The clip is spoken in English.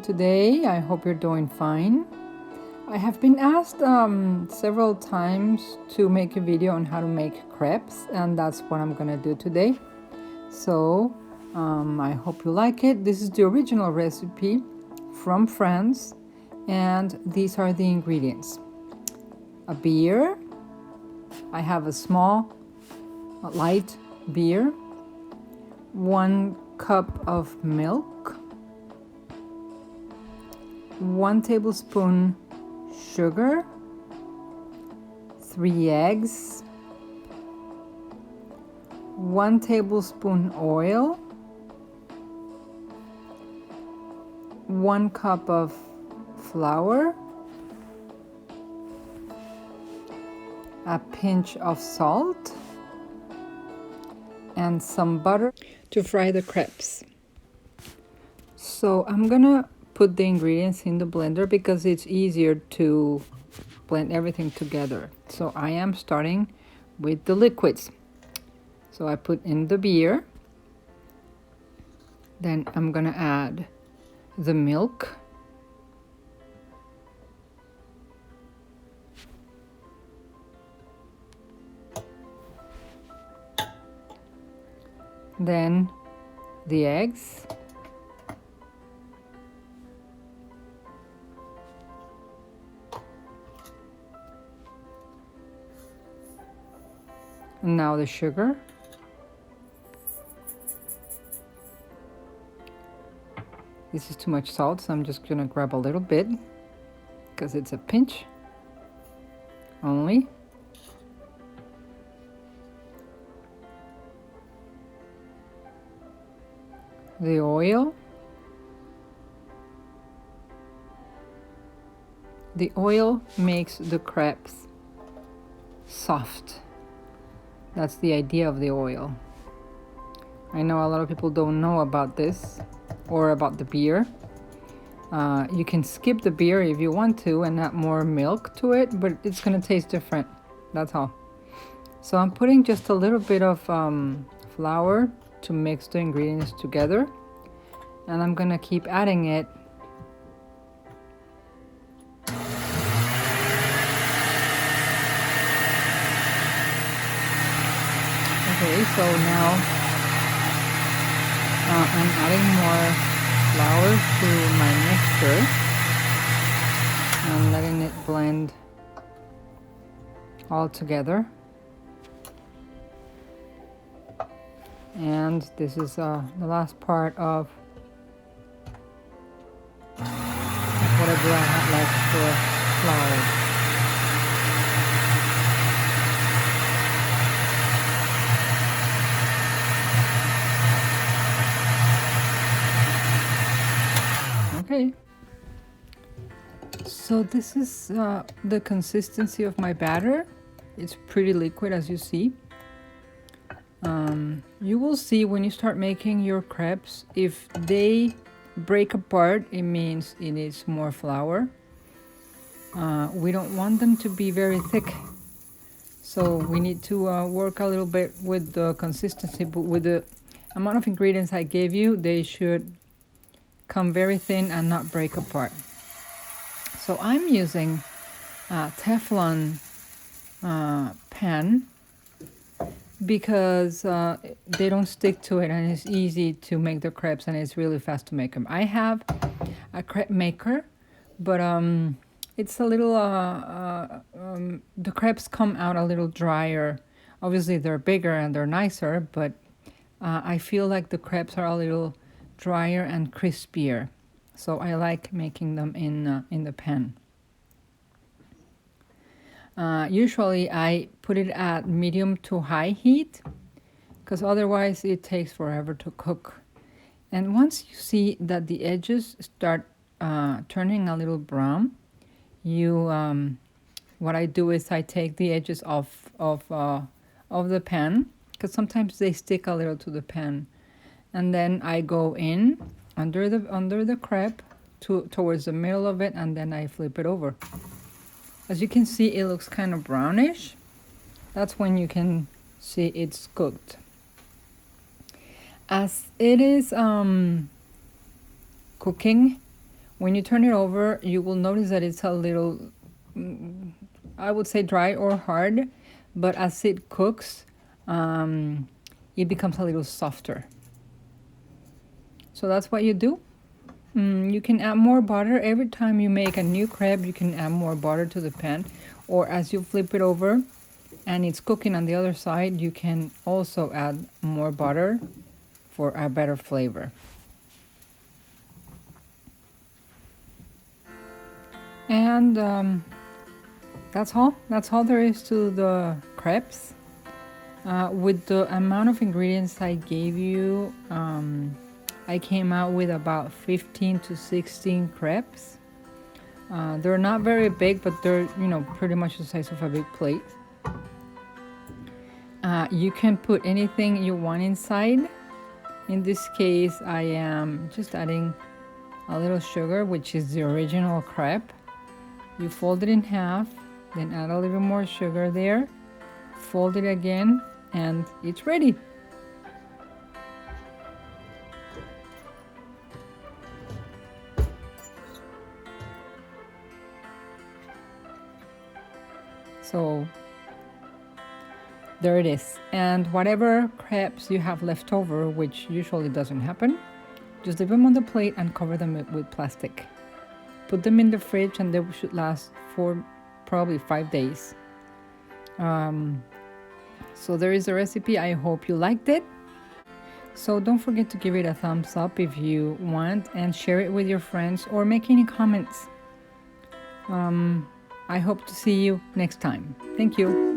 today. I hope you're doing fine. I have been asked several times to make a video on how to make crepes, and that's what I'm gonna do today. So I hope you like it. This is the original recipe from France, and these are the ingredients. A beer. I have a small light beer. 1 cup of milk. 1 tablespoon sugar, 3 eggs, 1 tablespoon oil, 1 cup of flour, a pinch of salt, and some butter to fry the crepes. So I'm gonna put the ingredients in the blender because it's easier to blend everything together. So I am starting with the liquids. So I put in the beer, then I'm gonna add the milk, then the eggs, and now the sugar, this is too much salt, so I'm just gonna grab a little bit because it's a pinch only. The oil. The oil makes the crepes soft. That's the idea of the oil. I know a lot of people don't know about this or about the beer. You can skip the beer if you want to and add more milk to it, but it's gonna taste different. That's all. So I'm putting just a little bit of flour to mix the ingredients together, and I'm gonna keep adding it. Okay, so now I'm adding more flour to my mixture and letting it blend all together. And this is the last part of whatever I have left for flour. Okay, so this is the consistency of my batter. It's pretty liquid, as you see. You will see when you start making your crepes, if they break apart, it means it needs more flour. We don't want them to be very thick, so we need to work a little bit with the consistency, but with the amount of ingredients I gave you, they should come very thin and not break apart. So I'm using a Teflon pan because they don't stick to it and it's easy to make the crepes and it's really fast to make them. I have a crepe maker, but it's a little the crepes come out a little drier. Obviously they're bigger and they're nicer, but I feel like the crepes are a little drier and crispier, so I like making them in the pan. Usually I put it at medium to high heat because otherwise it takes forever to cook. And once you see that the edges start turning a little brown, you what I do is I take the edges off of the pan because sometimes they stick a little to the pan, and then I go in under the crepe towards the middle of it, and then I flip it over. As you can see, it looks kind of brownish. That's when you can see it's cooked. As it is cooking, When you turn it over, you will notice that it's a little, I would say dry or hard, but as it cooks, it becomes a little softer. So that's what you do. You can add more butter. Every time you make a new crepe, you can add more butter to the pan, or as you flip it over and it's cooking on the other side, you can also add more butter for a better flavor. And that's all there is to the crepes. With the amount of ingredients I gave you, I came out with about 15 to 16 crepes. They're not very big, but they're, pretty much the size of a big plate. You can put anything you want inside. In this case, I am just adding a little sugar, which is the original crepe. You fold it in half, then add a little more sugar there, fold it again, and it's ready. So there it is. And whatever crepes you have left over, which usually doesn't happen, just leave them on the plate and cover them with plastic. Put them in the fridge and they should last for probably 5 days. So there is the recipe. I hope you liked it. So don't forget to give it a thumbs up if you want, and share it with your friends or make any comments. I hope to see you next time. Thank you.